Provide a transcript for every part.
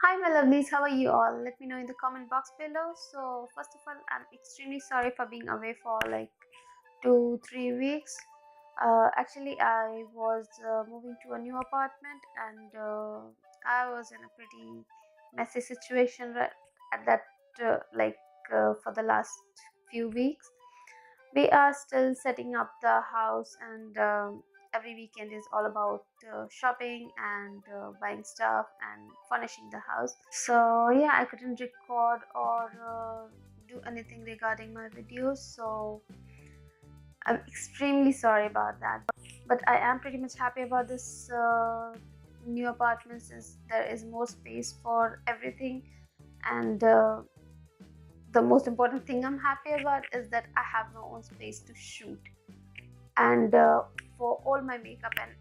Hi my lovelies, how are you all? Let me know in the comment box below. So first of all, I'm extremely sorry for being away for like 2-3 weeks. Actually, I was moving to a new apartment and I was in a pretty messy situation at that for the last few weeks. We are still setting up the house and every weekend is all about shopping and buying stuff and furnishing the house. So yeah, I couldn't record or do anything regarding my videos, so I'm extremely sorry about that. But I am pretty much happy about this new apartment since there is more space for everything, and the most important thing I'm happy about is that I have my own space to shoot, and for all my makeup and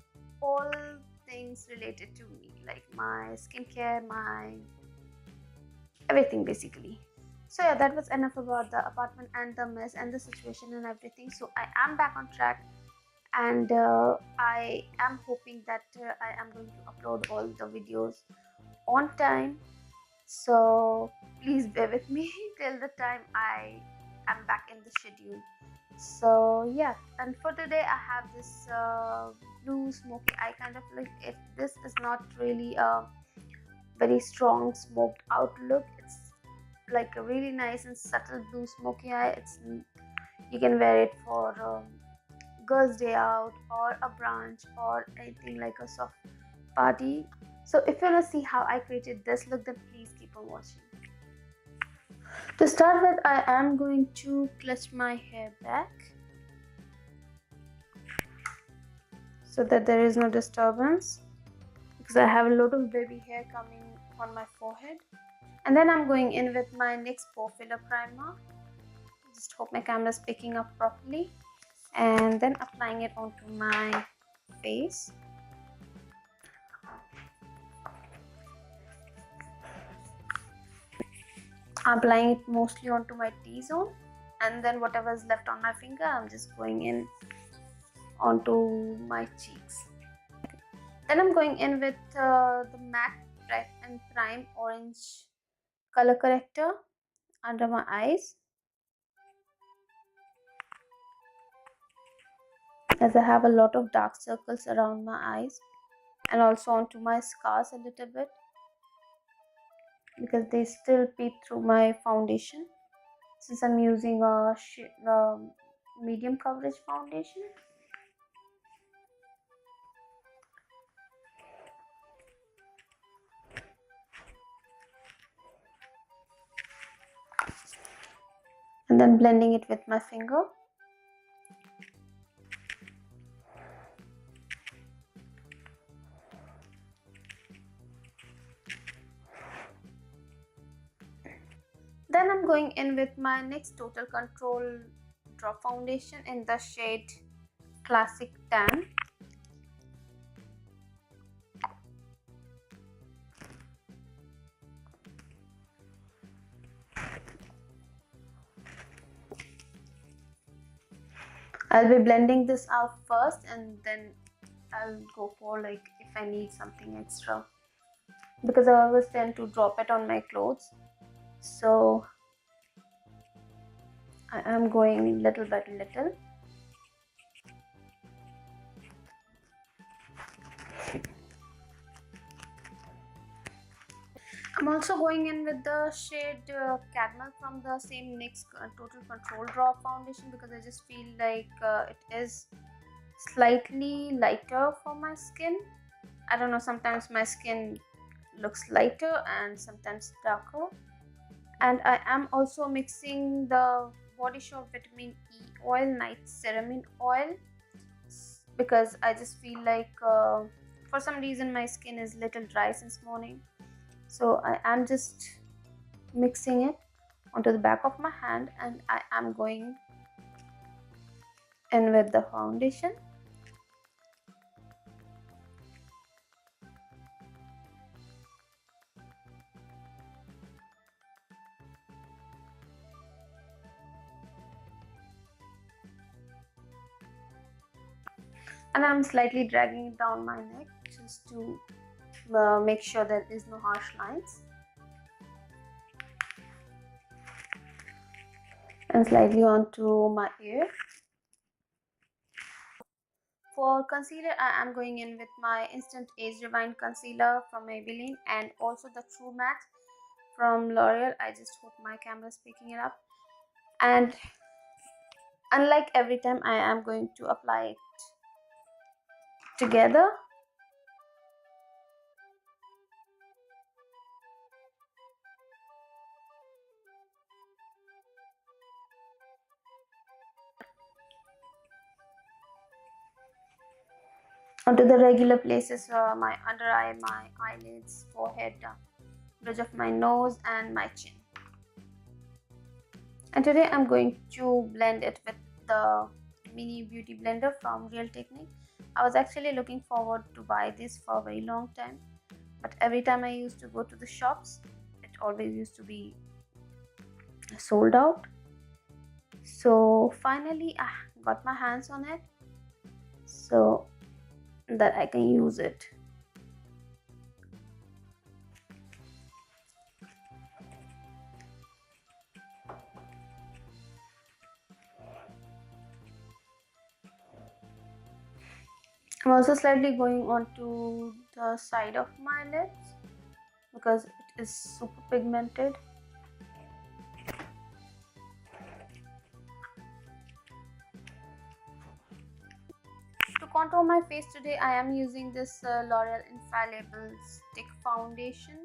all things related to me, like my skincare, my everything basically. So yeah, that was enough about the apartment and the mess and the situation and everything. So I am back on track, and I am hoping that I am going to upload all the videos on time. So please bear with me till the time I am back in the schedule. So yeah, and for today I have this blue smoky eye kind of look. If this is not really a very strong smoked out look, it's like a really nice and subtle blue smoky eye. You can wear it for girls day out or a brunch or anything like a soft party. So if you want to see how I created this look, then please keep on watching. To start with, I am going to clutch my hair back so that there is no disturbance, because I have a lot of baby hair coming on my forehead. And then I'm going in with my NYX Pore Filler Primer. Just hope my camera is picking up properly. And then applying it onto my face. I'm applying it mostly onto my T-zone, and then whatever is left on my finger, I'm just going in onto my cheeks. Then I'm going in with the matte Prep and Prime Orange color corrector under my eyes, as I have a lot of dark circles around my eyes, and also onto my scars a little bit because they still peep through my foundation since I'm using a medium coverage foundation. And then blending it with my finger. Then I'm going in with my NYX Total Control Drop Foundation in the shade Classic Tan. I'll be blending this out first, and then I'll go for like if I need something extra, because I always tend to drop it on my clothes. So I am going little by little. I'm also going in with the shade Caramel from the same NYX Total Control Drop Foundation, because I just feel like it is slightly lighter for my skin. I don't know, sometimes my skin looks lighter and sometimes darker. And I am also mixing the Body Shop Vitamin E Oil Night Ceramide Oil, because I just feel like for some reason my skin is little dry since morning. So I am just mixing it onto the back of my hand, and I am going in with the foundation. And I'm slightly dragging it down my neck just to make sure that there's no harsh lines. And slightly onto my ear. For concealer, I am going in with my Instant Age Rewind Concealer from Maybelline and also the True Matte from L'Oreal. I just hope my camera is picking it up. And unlike every time, I am going to apply it together. Onto the regular places, my under eye, my eyelids, forehead, bridge of my nose and my chin. And today I'm going to blend it with the mini beauty blender from Real Technique. I was actually looking forward to buy this for a very long time, but every time I used to go to the shops, it always used to be sold out. So finally I got my hands on it so that I can use it. I'm also slightly going onto the side of my lips because it is super pigmented. To contour my face today, I am using this L'Oreal Infallible Stick Foundation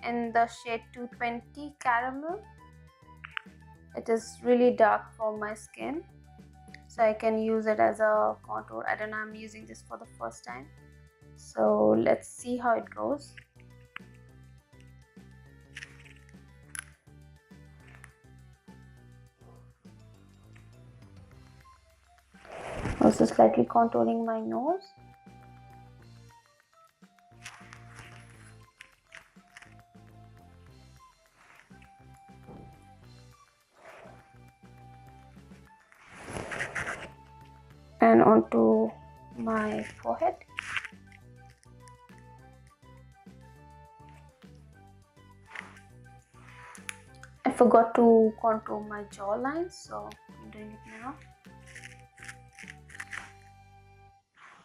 in the shade 220 Caramel. It is really dark for my skin, so I can use it as a contour. I don't know, I'm using this for the first time, so let's see how it goes. Also slightly contouring my nose. And onto my forehead. I forgot to contour my jawline, so I'm doing it now.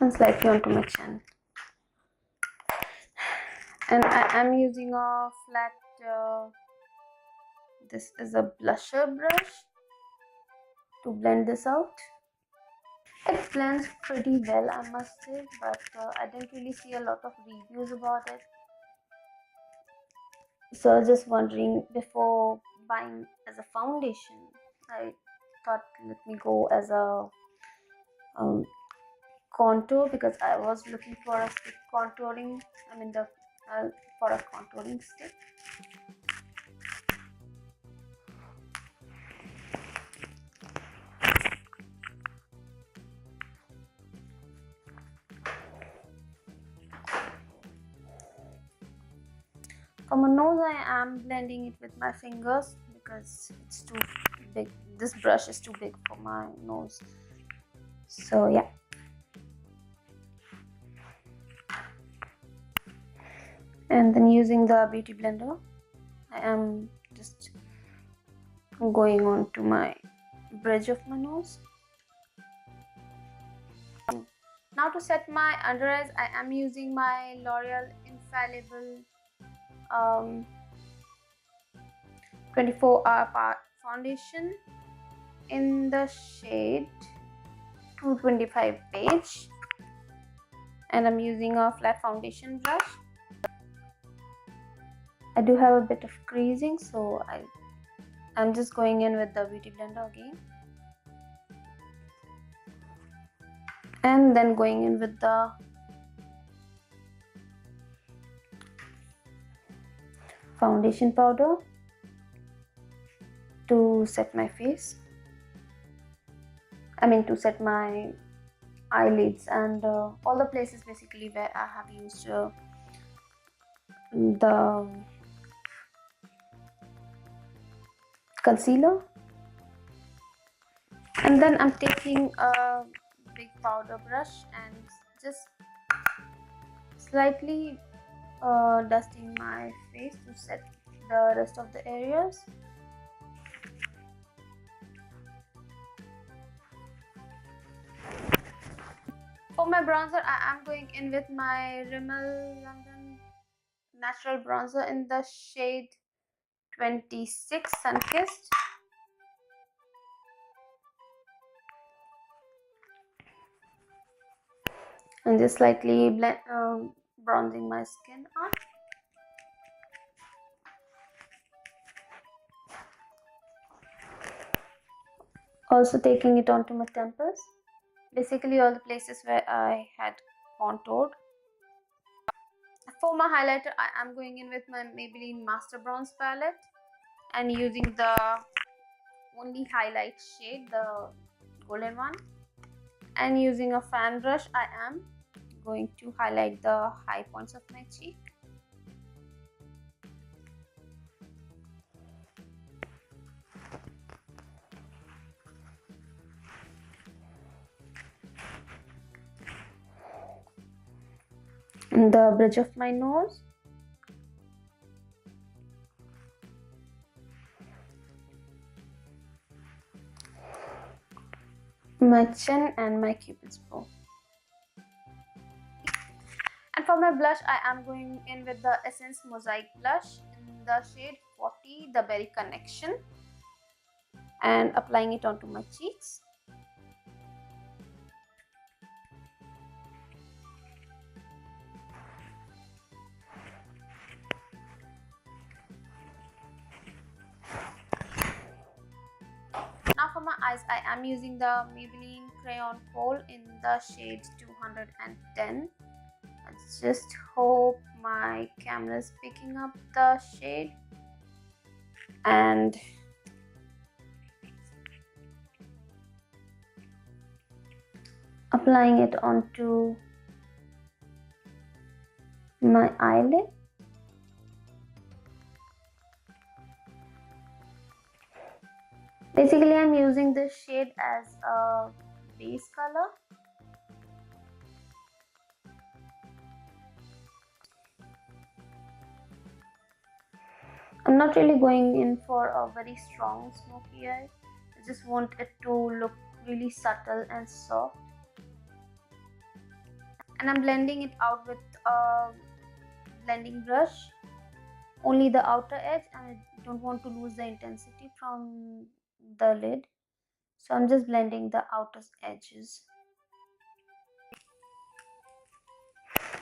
And slightly onto my chin. And I am using a flat, this is a blusher brush to blend this out. It blends pretty well, I must say, but I didn't really see a lot of reviews about it. So I was just wondering, before buying as a foundation, I thought let me go as a contour, because I was looking for a stick contouring, for a contouring stick. For my nose, I am blending it with my fingers because it's too big. This brush is too big for my nose. So yeah. And then using the beauty blender, I am just going on to my bridge of my nose. Now to set my under eyes, I am using my L'Oreal Infallible 24-hour foundation in the shade 225 Beige, and I'm using a flat foundation brush. I do have a bit of creasing, so I'm just going in with the beauty blender again, and then going in with the foundation powder to set my face. To set my eyelids and all the places basically where I have used the concealer. And then I'm taking a big powder brush and just slightly dusting my face to set the rest of the areas. For my bronzer, I am going in with my Rimmel London Natural Bronzer in the shade 26 Sunkissed. And just slightly bronzing my skin on. Also taking it onto my temples. Basically all the places where I had contoured. For my highlighter, I am going in with my Maybelline Master Bronze palette and using the only highlight shade, the golden one. And using a fan brush, I am going to highlight the high points of my cheek. And the bridge of my nose. My chin and my cupid's bow. And for my blush, I am going in with the Essence Mosaic blush in the shade 40, the Berry Connection, and applying it onto my cheeks. Now for my eyes, I am using the Maybelline Crayon Kohl in the shade 210. I just hope my camera is picking up the shade. And applying it onto my eyelid. Basically, I'm using this shade as a base color. I'm not really going in for a very strong smoky eye. I just want it to look really subtle and soft. And I'm blending it out with a blending brush, only the outer edge, and I don't want to lose the intensity from the lid, so I'm just blending the outer edges.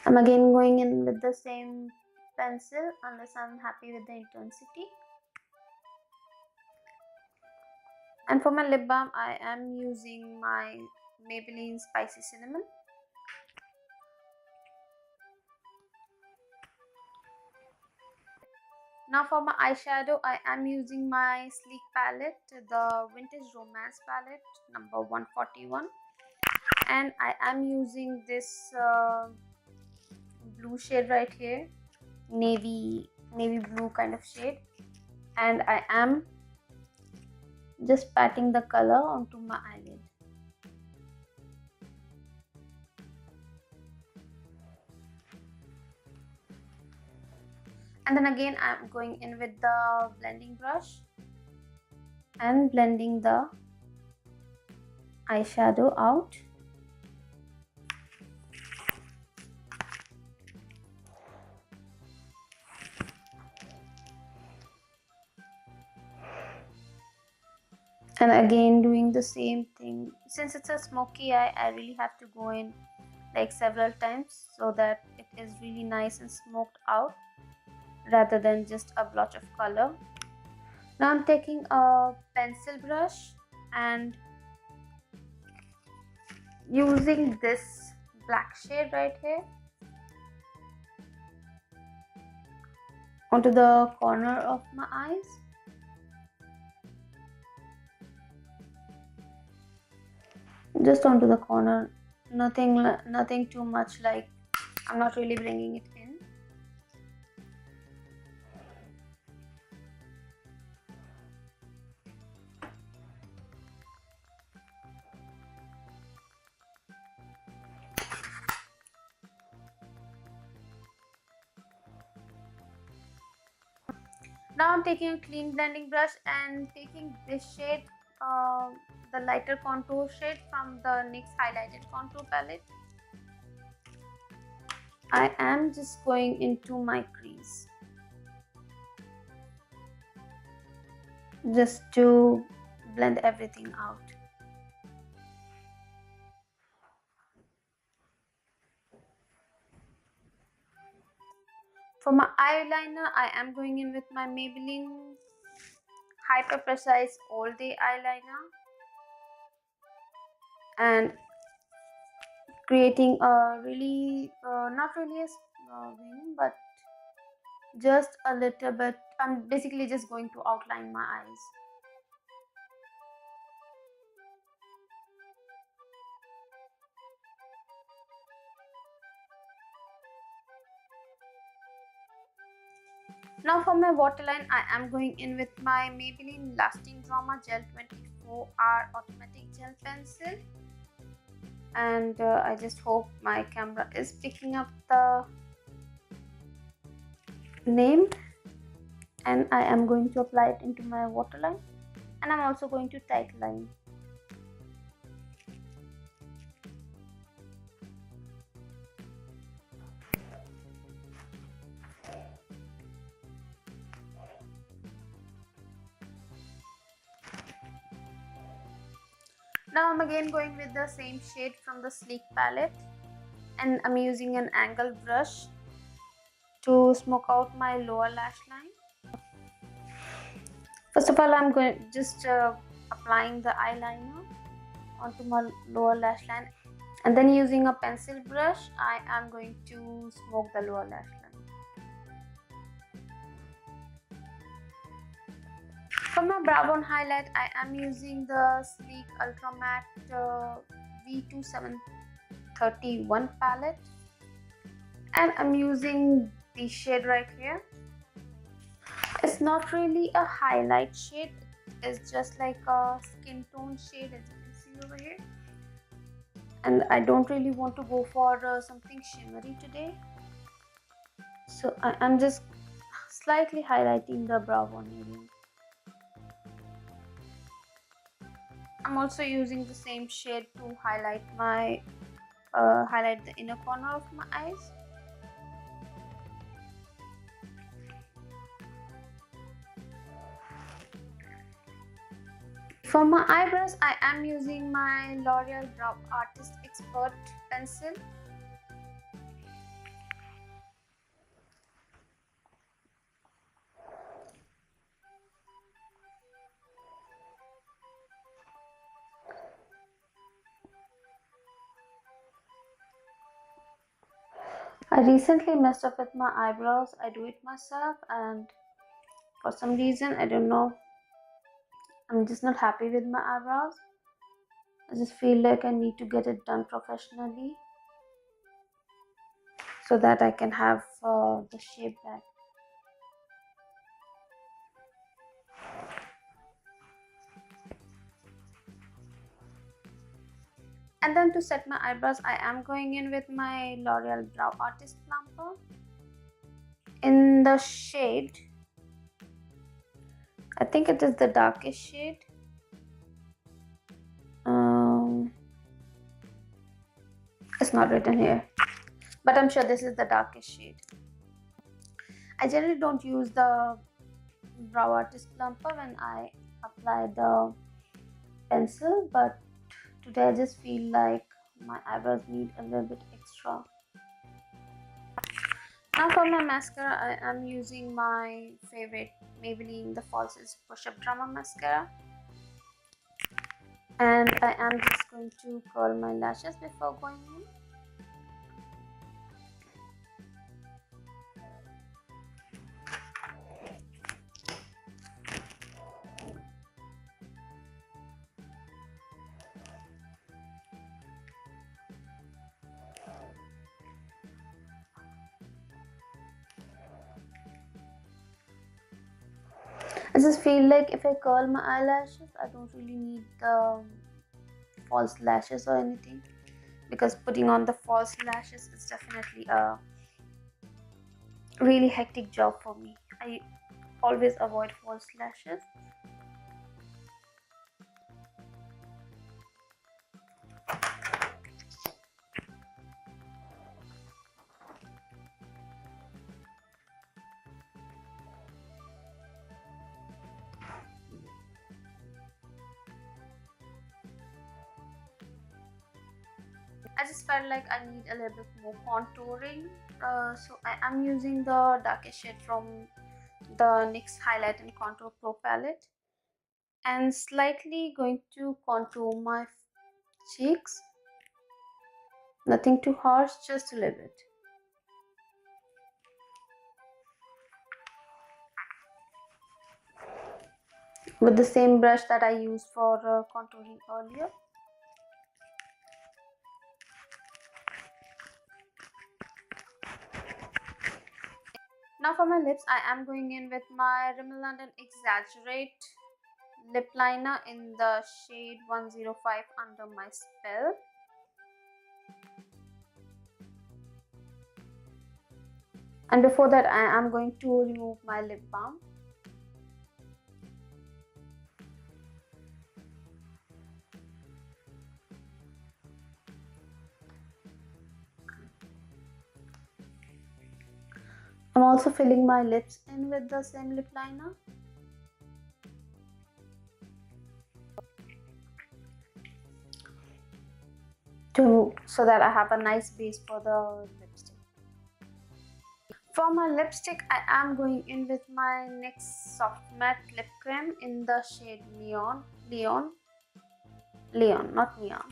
I'm again going in with the same pencil unless I'm happy with the intensity. And for my lip balm, I am using my Maybelline Spicy Cinnamon. Now for my eyeshadow, I am using my Sleek palette, the Vintage Romance palette number 141, and I am using this blue shade right here, navy blue kind of shade, and I am just patting the color onto my eyelid. And then again I'm going in with the blending brush and blending the eyeshadow out. And again doing the same thing. Since it's a smoky eye, I really have to go in like several times so that it is really nice and smoked out rather than just a blotch of color. Now I'm taking a pencil brush and using this black shade right here onto the corner of my eyes. Just onto the corner, nothing too much, like I'm not really bringing it in. Now I'm taking a clean blending brush and taking this shade, uh, the lighter contour shade from the NYX highlighted contour palette. I am just going into my crease just to blend everything out. For my eyeliner, I am going in with my Maybelline Hyper Precise All Day Eyeliner and creating a really, not really a wing, but just a little bit. I'm basically just going to outline my eyes. Now for my waterline, I am going in with my Maybelline Lasting Drama Gel 24-hour Automatic Gel Pencil. And I just hope my camera is picking up the name. And I am going to apply it into my waterline. And I'm also going to tight line. Now I'm again going with the same shade from the Sleek palette, and I'm using an angle brush to smoke out my lower lash line. First of all, I'm going just applying the eyeliner onto my lower lash line, and then using a pencil brush, I am going to smoke the lower lash line. For my brow bone highlight, I am using the Sleek Ultra Matte V2731 palette, and I'm using the shade right here. It's not really a highlight shade, it's just like a skin tone shade, as you can see over here. And I don't really want to go for something shimmery today, so I am just slightly highlighting the brow bone area. I'm also using the same shade to highlight my highlight the inner corner of my eyes. For my eyebrows, I am using my L'Oreal Brow Artist Expert pencil. I recently messed up with my eyebrows. I do it myself, and for some reason, I don't know, I'm just not happy with my eyebrows. I just feel like I need to get it done professionally so that I can have the shape back. And then to set my eyebrows, I am going in with my L'Oreal Brow Artist Plumper in the shade, I think it is the darkest shade. It's not written here, but I'm sure this is the darkest shade. I generally don't use the Brow Artist Plumper when I apply the pencil, but today I just feel like my eyebrows need a little bit extra. Now for my mascara, I am using my favorite Maybelline The Falsies Push-Up Drama Mascara. And I am just going to curl my lashes before going in. I just feel like if I curl my eyelashes, I don't really need the false lashes or anything, because putting on the false lashes is definitely a really hectic job for me. I always avoid false lashes. I just felt like I need a little bit more contouring, so I am using the darkest shade from the NYX Highlight and Contour Pro palette, and slightly going to contour my cheeks. Nothing too harsh, just a little bit. With the same brush that I used for contouring earlier. Now for my lips, I am going in with my Rimmel London Exaggerate lip liner in the shade 105 Under My Spell. And before that, I am going to remove my lip balm. I'm also filling my lips in with the same lip liner. So that I have a nice base for the lipstick. For my lipstick, I am going in with my NYX Soft Matte Lip Cream in the shade Leon, not Neon.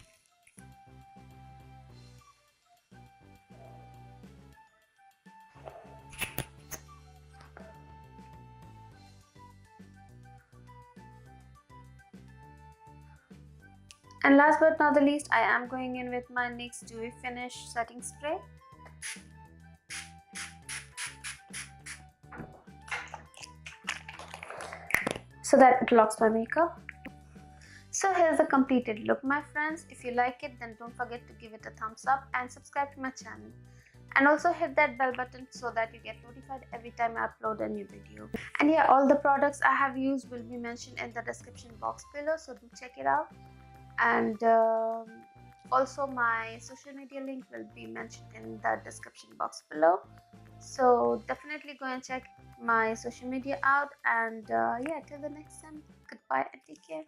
And last but not the least, I am going in with my NYX Dewy Finish Setting Spray. So that it locks my makeup. So here's the completed look, my friends. If you like it, then don't forget to give it a thumbs up and subscribe to my channel. And also hit that bell button so that you get notified every time I upload a new video. And yeah, all the products I have used will be mentioned in the description box below, so do check it out. And also my social media link will be mentioned in the description box below, so definitely go and check my social media out. And yeah, till the next time, goodbye and take care.